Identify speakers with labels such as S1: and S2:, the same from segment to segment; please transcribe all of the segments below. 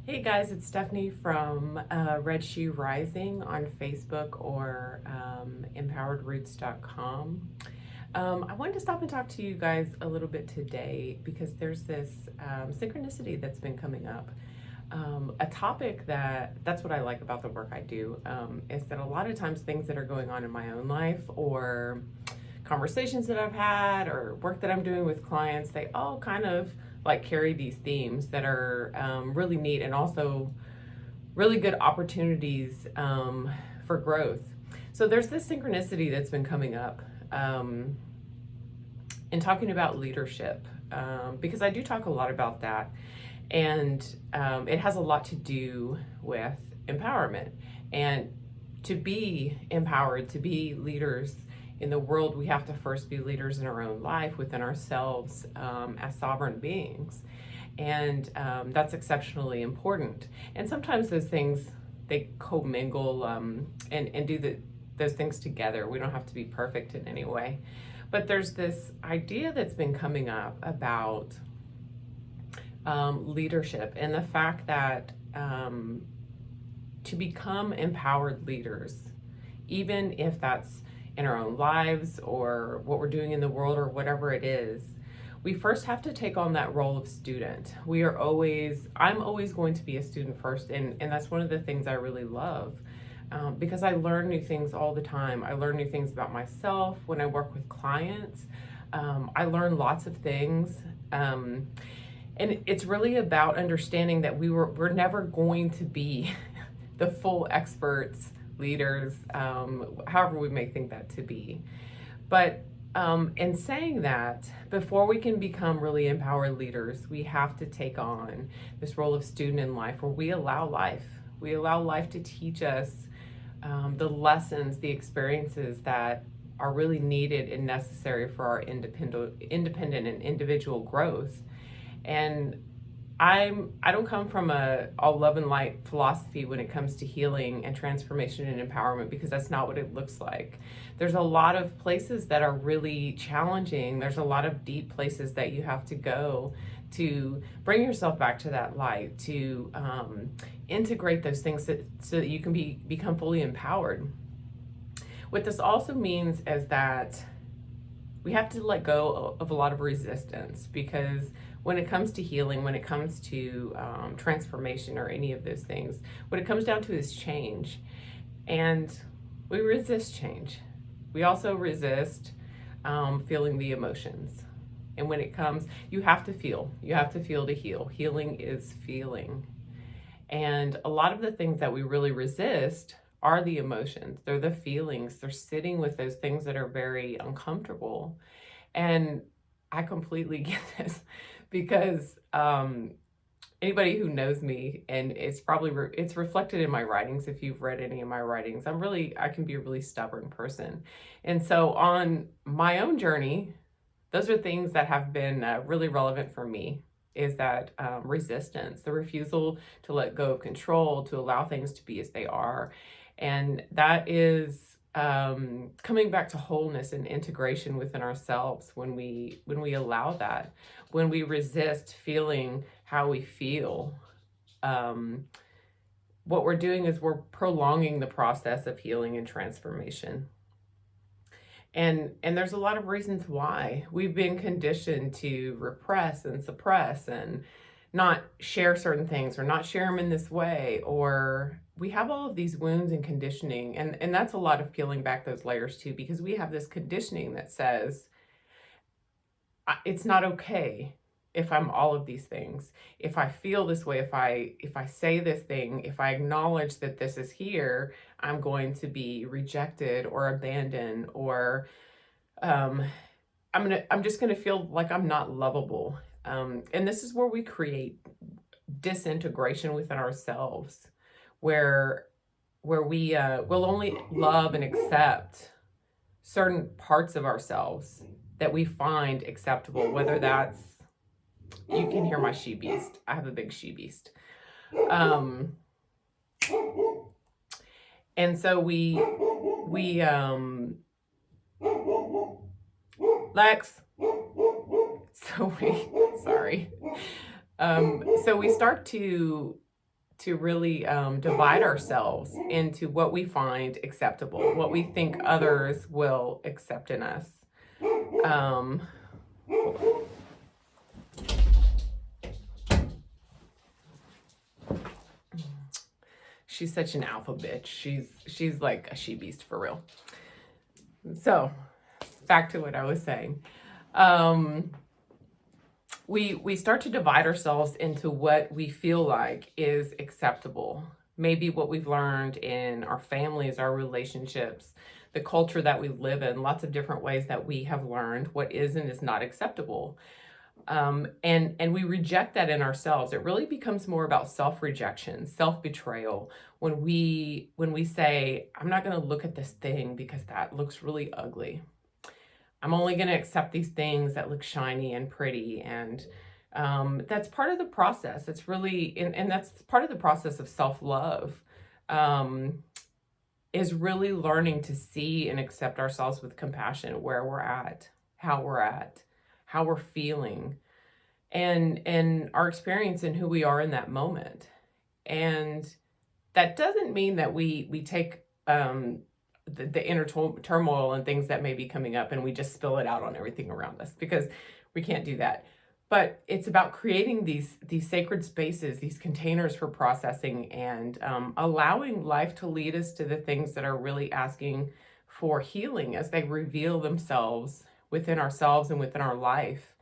S1: Hey guys, it's Stephanie from Red Shoe Rising on Facebook or empoweredroots.com. I wanted to stop and talk to you guys a little bit today because there's this synchronicity that's been coming up. A topic that's what I like about the work I do is that a lot of times things that are going on in my own life or conversations that I've had or work that I'm doing with clients, they all kind of like carry these themes that are really neat and also really good opportunities for growth. So there's this synchronicity that's been coming up in talking about leadership because I do talk a lot about that, and it has a lot to do with empowerment. And to be empowered, to be leaders in the world, we have to first be leaders in our own life, within ourselves, as sovereign beings. And that's exceptionally important. And sometimes those things, they commingle and do those things together. We don't have to be perfect in any way. But there's this idea that's been coming up about leadership and the fact that to become empowered leaders, even if that's in our own lives or what we're doing in the world or whatever it is, we first have to take on that role of student. I'm always going to be a student first, and that's one of the things I really love. Because I learn new things all the time. I learn new things about myself when I work with clients. I learn lots of things. And it's really about understanding that we're never going to be the full experts, leaders, however we may think that to be. But in saying that, before we can become really empowered leaders, we have to take on this role of student in life where we allow life to teach us the lessons, the experiences that are really needed and necessary for our independent and individual growth. And I don't come from a all love and light philosophy when it comes to healing and transformation and empowerment, because that's not what it looks like. There's a lot of places that are really challenging. There's a lot of deep places that you have to go to bring yourself back to that light, to integrate those things so that you can become fully empowered. What this also means is that we have to let go of a lot of resistance, because when it comes to healing, when it comes to transformation or any of those things, what it comes down to is change. And we resist change. We also resist feeling the emotions. And when it comes, you have to feel. You have to feel to heal. Healing is feeling. And a lot of the things that we really resist are the emotions. They're the feelings. They're sitting with those things that are very uncomfortable. And I completely get this because anybody who knows me, and it's reflected in my writings. If you've read any of my writings, I can be a really stubborn person. And so on my own journey, those are things that have been really relevant for me, is that resistance, the refusal to let go of control, to allow things to be as they are. And that is coming back to wholeness and integration within ourselves when we allow that, when we resist feeling how we feel. What we're doing is we're prolonging the process of healing and transformation. And there's a lot of reasons why. We've been conditioned to repress and suppress and not share certain things, or not share them in this way, or we have all of these wounds and conditioning. And that's a lot of peeling back those layers too, because we have this conditioning that says it's not okay if I'm all of these things. If I feel this way, if I say this thing, if I acknowledge that this is here, I'm going to be rejected or abandoned, or I'm just gonna feel like I'm not lovable. And this is where we create disintegration within ourselves, where we will only love and accept certain parts of ourselves that we find acceptable, whether that's, you can hear my she beast. I have a big she beast. And so Lex. So we, sorry. So we start to to really divide ourselves into what we find acceptable, what we think others will accept in us. Um, she's such an alpha bitch. She's like a she beast for real. So back to what I was saying. We start to divide ourselves into what we feel like is acceptable. Maybe what we've learned in our families, our relationships, the culture that we live in, lots of different ways that we have learned what is and is not acceptable. And we reject that in ourselves. It really becomes more about self-rejection, self-betrayal. When we say, I'm not going to look at this thing because that looks really ugly. I'm only going to accept these things that look shiny and pretty. And that's part of the process. It's really, and that's part of the process of self-love, is really learning to see and accept ourselves with compassion, where we're at, how we're feeling, and our experience and who we are in that moment. And that doesn't mean that we take the inner turmoil and things that may be coming up and we just spill it out on everything around us, because we can't do that. But it's about creating these sacred spaces, these containers for processing, and allowing life to lead us to the things that are really asking for healing as they reveal themselves within ourselves and within our life.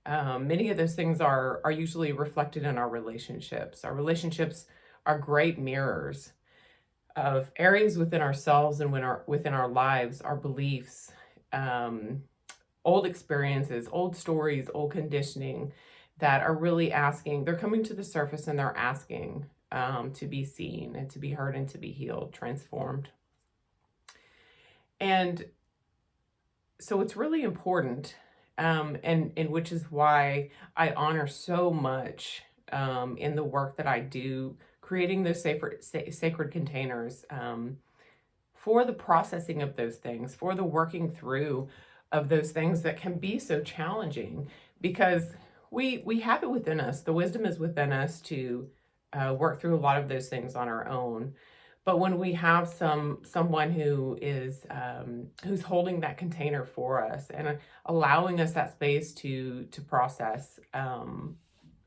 S1: Many of those things are usually reflected in our relationships. Our relationships are great mirrors of areas within ourselves and within our lives, our beliefs, old experiences, old stories, old conditioning that are really asking, they're coming to the surface and they're asking to be seen and to be heard and to be healed, transformed. And so it's really important, and which is why I honor so much in the work that I do, creating those sacred containers for the processing of those things, for the working through of those things that can be so challenging, because we have it within us. The wisdom is within us to work through a lot of those things on our own. But when we have someone who is who's holding that container for us and allowing us that space to process,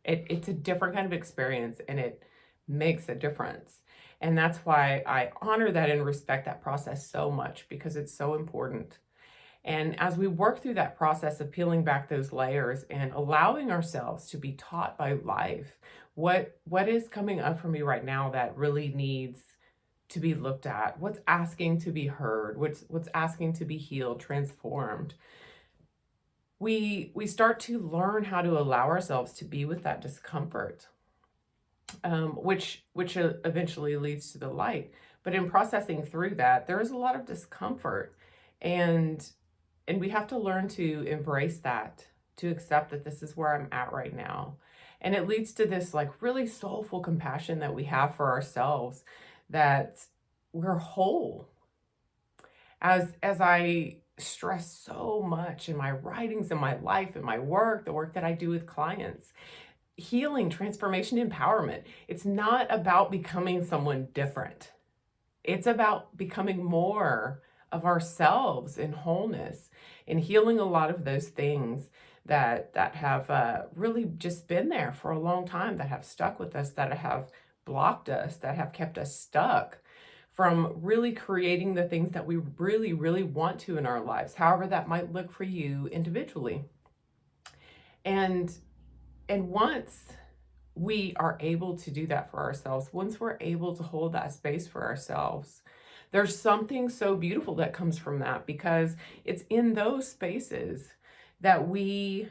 S1: it's a different kind of experience, and it makes a difference. And that's why I honor that and respect that process so much, because it's so important. And as we work through that process of peeling back those layers and allowing ourselves to be taught by life, what is coming up for me right now that really needs to be looked at, what's asking to be heard, what's asking to be healed, transformed, we start to learn how to allow ourselves to be with that discomfort, which eventually leads to the light. But in processing through that, there is a lot of discomfort, and we have to learn to embrace that, to accept that this is where I'm at right now. And it leads to this like really soulful compassion that we have for ourselves, that we're whole. As I stress so much in my writings, in my life, in my work, the work that I do with clients, healing, transformation, empowerment, it's not about becoming someone different. It's about becoming more of ourselves in wholeness and healing a lot of those things that have really just been there for a long time, that have stuck with us, that have blocked us, that have kept us stuck from really creating the things that we really, really want to in our lives, however that might look for you individually. And once we are able to do that for ourselves, once we're able to hold that space for ourselves, there's something so beautiful that comes from that, because it's in those spaces that we,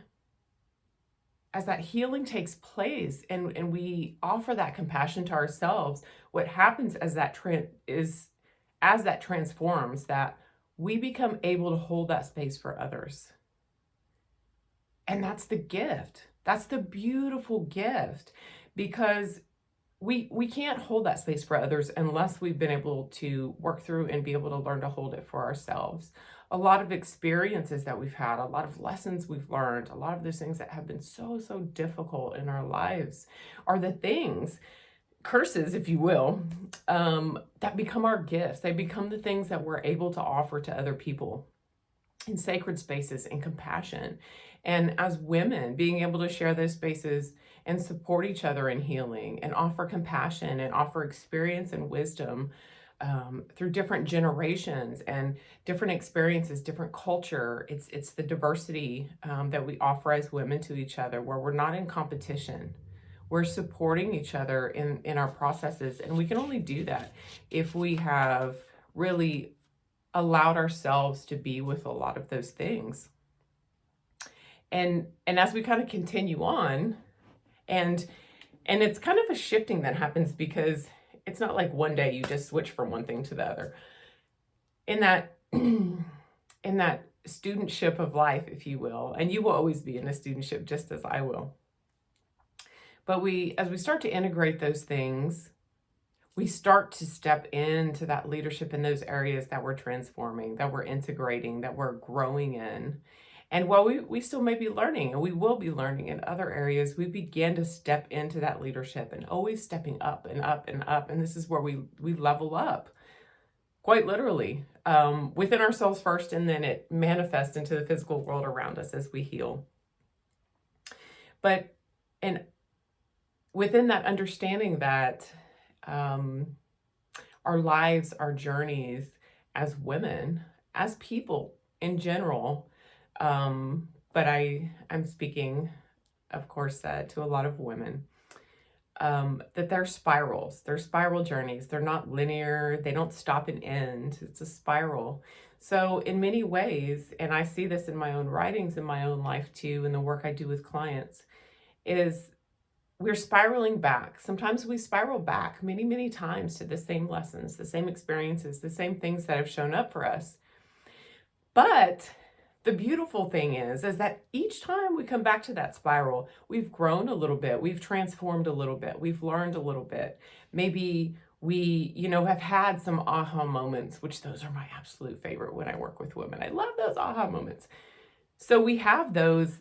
S1: as that healing takes place and we offer that compassion to ourselves, what happens as that transforms, that we become able to hold that space for others. And that's the gift. That's the beautiful gift, because we can't hold that space for others unless we've been able to work through and be able to learn to hold it for ourselves. A lot of experiences that we've had, a lot of lessons we've learned, a lot of those things that have been so difficult in our lives are the things curses, if you will, that become our gifts. They become the things that we're able to offer to other people in sacred spaces and compassion. And as women, being able to share those spaces and support each other in healing and offer compassion and offer experience and wisdom through different generations and different experiences, different culture. It's the diversity that we offer as women to each other, where we're not in competition. We're supporting each other in our processes. And we can only do that if we have really allowed ourselves to be with a lot of those things. And as we kind of continue on, and it's kind of a shifting that happens, because it's not like one day you just switch from one thing to the other. In that in that studentship of life, if you will, and you will always be in a studentship just as I will. But as we start to integrate those things, we start to step into that leadership in those areas that we're transforming, that we're integrating, that we're growing in. And while we still may be learning, and we will be learning in other areas, we begin to step into that leadership and always stepping up and up and up. And this is where we level up, quite literally, within ourselves first, and then it manifests into the physical world around us as we heal. But, and within that understanding that our lives, our journeys as women, as people in general, but I'm speaking, of course, to a lot of women, that they're spirals, they're spiral journeys. They're not linear. They don't stop and end. It's a spiral. So in many ways, and I see this in my own writings, in my own life too, in the work I do with clients, is we're spiraling back. Sometimes we spiral back many, many times to the same lessons, the same experiences, the same things that have shown up for us. But the beautiful thing is that each time we come back to that spiral, we've grown a little bit, we've transformed a little bit, we've learned a little bit. Maybe we, have had some aha moments, which those are my absolute favorite when I work with women. I love those aha moments. So we have those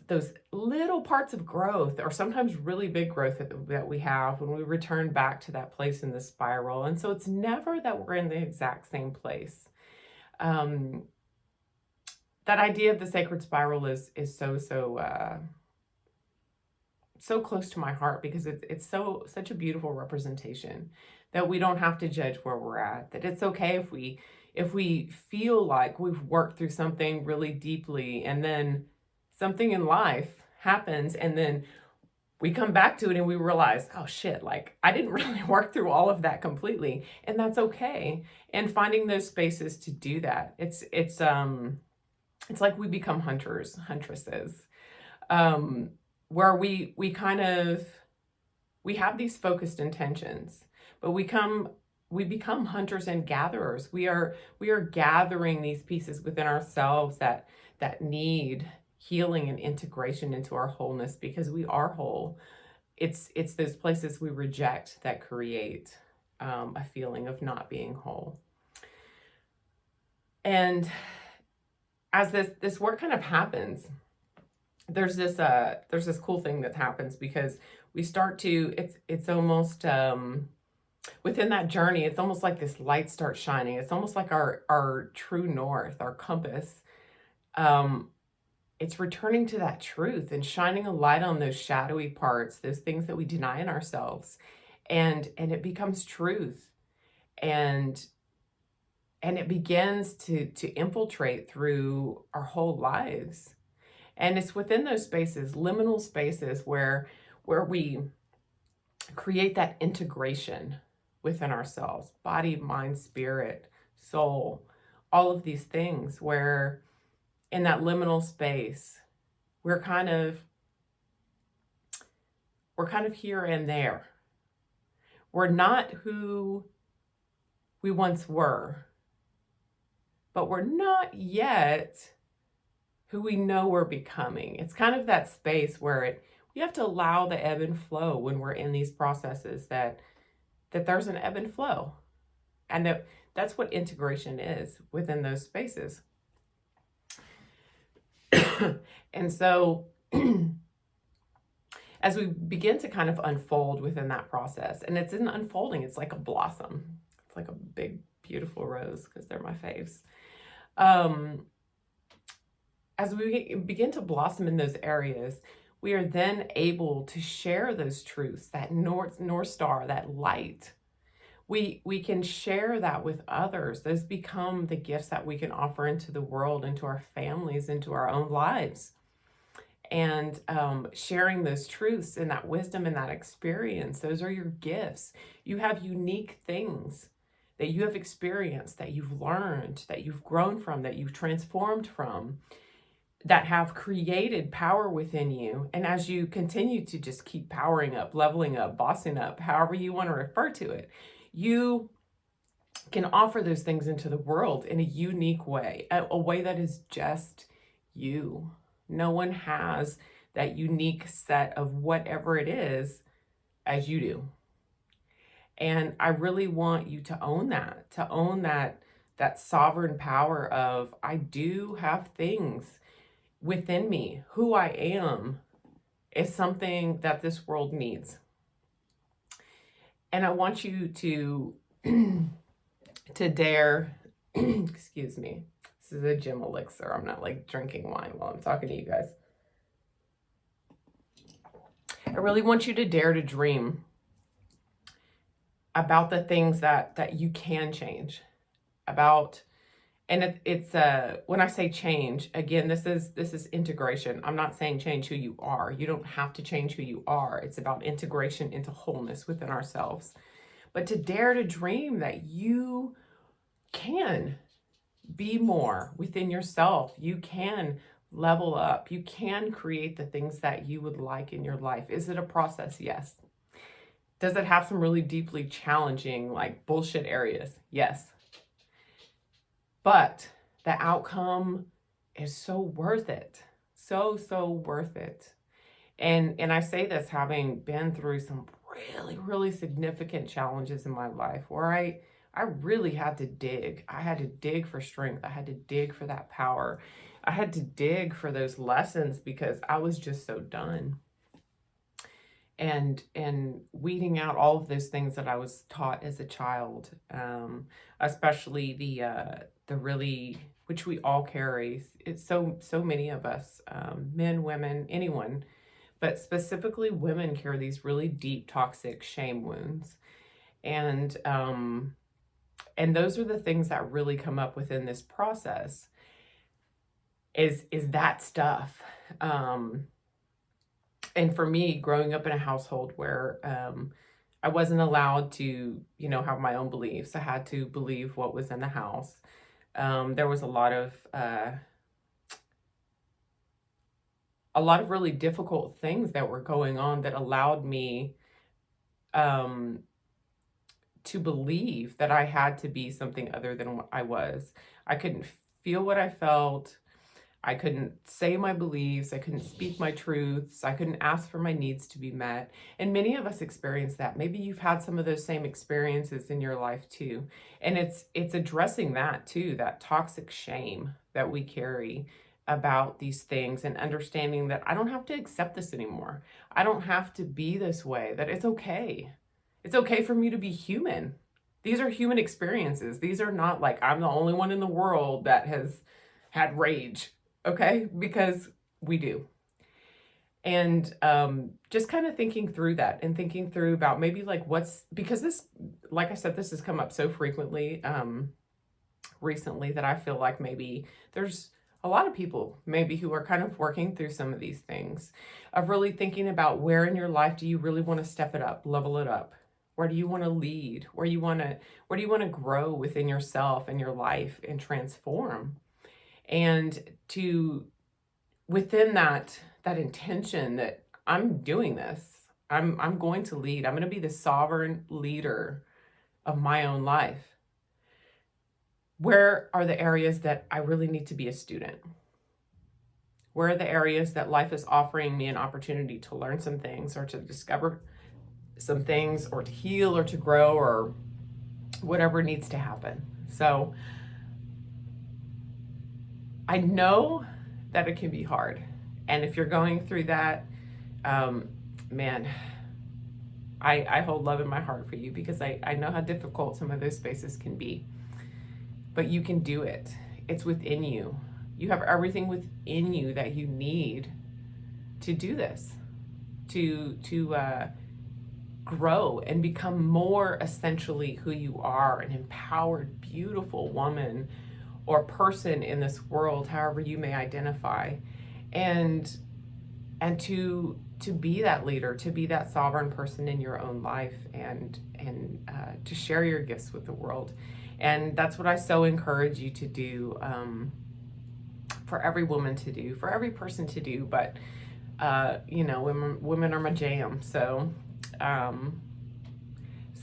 S1: little parts of growth, or sometimes really big growth that we have when we return back to that place in the spiral. And so it's never that we're in the exact same place. That idea of the sacred spiral is so close to my heart, because it's such a beautiful representation that we don't have to judge where we're at. That it's okay if we feel like we've worked through something really deeply, and then something in life happens, and then we come back to it and we realize, oh shit, like I didn't really work through all of that completely, and that's okay. And finding those spaces to do that, it's like we become huntresses, where we have these focused intentions, but we become hunters and gatherers. We are gathering these pieces within ourselves that need healing and integration into our wholeness, because we are whole. It's those places we reject that create a feeling of not being whole. And as this work kind of happens, there's this cool thing that happens, because we start to, it's almost within that journey, it's almost like this light starts shining. It's almost like our true north, our compass. It's returning to that truth and shining a light on those shadowy parts, those things that we deny in ourselves, and it becomes truth, and it begins to infiltrate through our whole lives. And it's within those spaces, liminal spaces, where we create that integration within ourselves, body, mind, spirit, soul, all of these things, where in that liminal space, we're kind of here and there. We're not who we once were, but we're not yet who we know we're becoming. It's kind of that space where we have to allow the ebb and flow when we're in these processes, that there's an ebb and flow. And that's what integration is within those spaces. And so as we begin to kind of unfold within that process, and it's an unfolding, it's like a blossom. It's like a big, beautiful rose, because they're my faves. As we begin to blossom in those areas, we are then able to share those truths, that North Star, that light. We can share that with others. Those become the gifts that we can offer into the world, into our families, into our own lives. And sharing those truths and that wisdom and that experience, those are your gifts. You have unique things that you have experienced, that you've learned, that you've grown from, that you've transformed from, that have created power within you. And as you continue to just keep powering up, leveling up, bossing up, however you want to refer to it, you can offer those things into the world in a unique way, a way that is just you. No one has that unique set of whatever it is as you do. And I really want you to own that sovereign power of, I do have things within me. Who I am is something that this world needs. And I want you to dare, excuse me, this is a gym elixir. I'm not like drinking wine while I'm talking to you guys. I really want you to dare to dream about the things that you can change, about, and it's when I say change, again, this is integration. I'm not saying change who you are. You don't have to change who you are. It's about integration into wholeness within ourselves. But to dare to dream that you can be more within yourself. You can level up. You can create the things that you would like in your life. Is it a process? Yes. Does it have some really deeply challenging, like bullshit areas? Yes. But the outcome is so worth it. So worth it. And I say this having been through some really significant challenges in my life where I really had to dig. I had to dig for strength. I had to dig for that power. I had to dig for those lessons because I was just so done. And weeding out all of those things that I was taught as a child, especially the really, which we all carry. It's so many of us, men, women, anyone, but specifically women carry these really deep toxic shame wounds. And those are the things that really come up within this process is that stuff. And for me, growing up in a household where I wasn't allowed to, have my own beliefs. I had to believe what was in the house. There was a lot of really difficult things that were going on that allowed me to believe that I had to be something other than what I was. I couldn't feel what I felt. I couldn't say my beliefs. I couldn't speak my truths. I couldn't ask for my needs to be met. And many of us experience that. Maybe you've had some of those same experiences in your life too. And it's addressing that too, that toxic shame that we carry about these things and understanding that I don't have to accept this anymore. I don't have to be this way, that it's okay. It's okay for me to be human. These are human experiences. These are not like I'm the only one in the world that has had rage. Okay, because we do. And just kind of thinking through that and thinking through about maybe like because this, like I said, this has come up so frequently recently that I feel like maybe there's a lot of people maybe who are kind of working through some of these things of really thinking about where in your life do you really want to step it up, level it up? Where do you want to lead? Where do you want to grow within yourself and your life and transform? And to, within that intention that I'm doing this, I'm going to lead. I'm going to be the sovereign leader of my own life. Where are the areas that I really need to be a student? Where are the areas that life is offering me an opportunity to learn some things or to discover some things or to heal or to grow or whatever needs to happen? So I know that it can be hard. And if you're going through that, man, I hold love in my heart for you, because I know how difficult some of those spaces can be. But you can do it. It's within you. You have everything within you that you need to do this, to grow and become more essentially who you are, an empowered, beautiful woman or person in this world, however you may identify, and to be that leader, to be that sovereign person in your own life, and to share your gifts with the world. And that's what I so encourage you to do, for every woman to do, for every person to do. But women are my jam. So I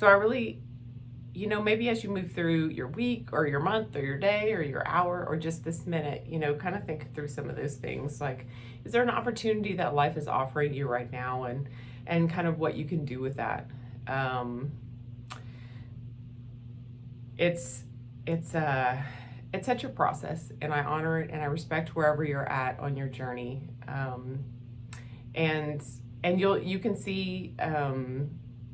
S1: really, maybe as you move through your week or your month or your day or your hour or just this minute, kind of think through some of those things. Like, is there an opportunity that life is offering you right now, and kind of what you can do with that? It's such a process, and I honor it and I respect wherever you're at on your journey. And you can see,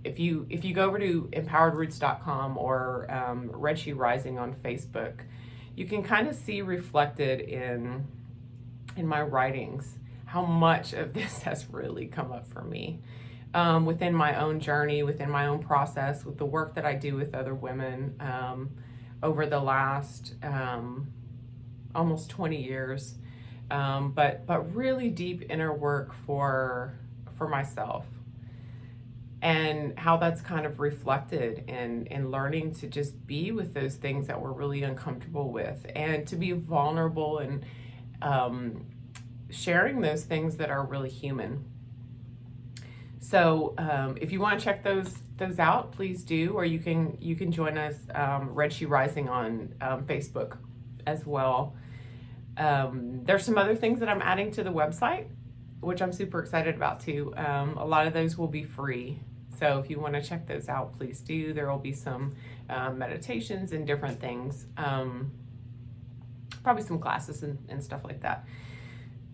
S1: if you go over to empoweredroots.com or Red She Rising on Facebook, you can kind of see reflected in my writings how much of this has really come up for me, within my own journey, within my own process, with the work that I do with other women, over the last almost 20 years, but really deep inner work for myself, and how that's kind of reflected in learning to just be with those things that we're really uncomfortable with, and to be vulnerable and sharing those things that are really human. So if you want to check those out, please do, or you can join us, Red She Rising on Facebook as well. There's some other things that I'm adding to the website, which I'm super excited about too. A lot of those will be free. So if you want to check those out, please do. There will be some meditations and different things, probably some classes and stuff like that.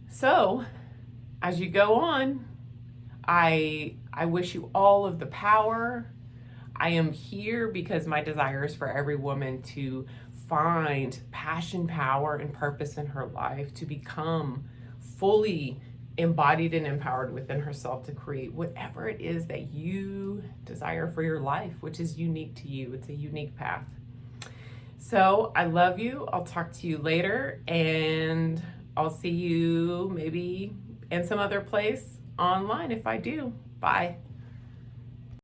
S1: So as you go on, I wish you all of the power. I am here because my desire is for every woman to find passion, power, and purpose in her life, to become fully embodied and empowered within herself, to create whatever it is that you desire for your life, which is unique to you. It's a unique path. So I love you. I'll talk to you later, and I'll see you maybe in some other place online if I do. Bye.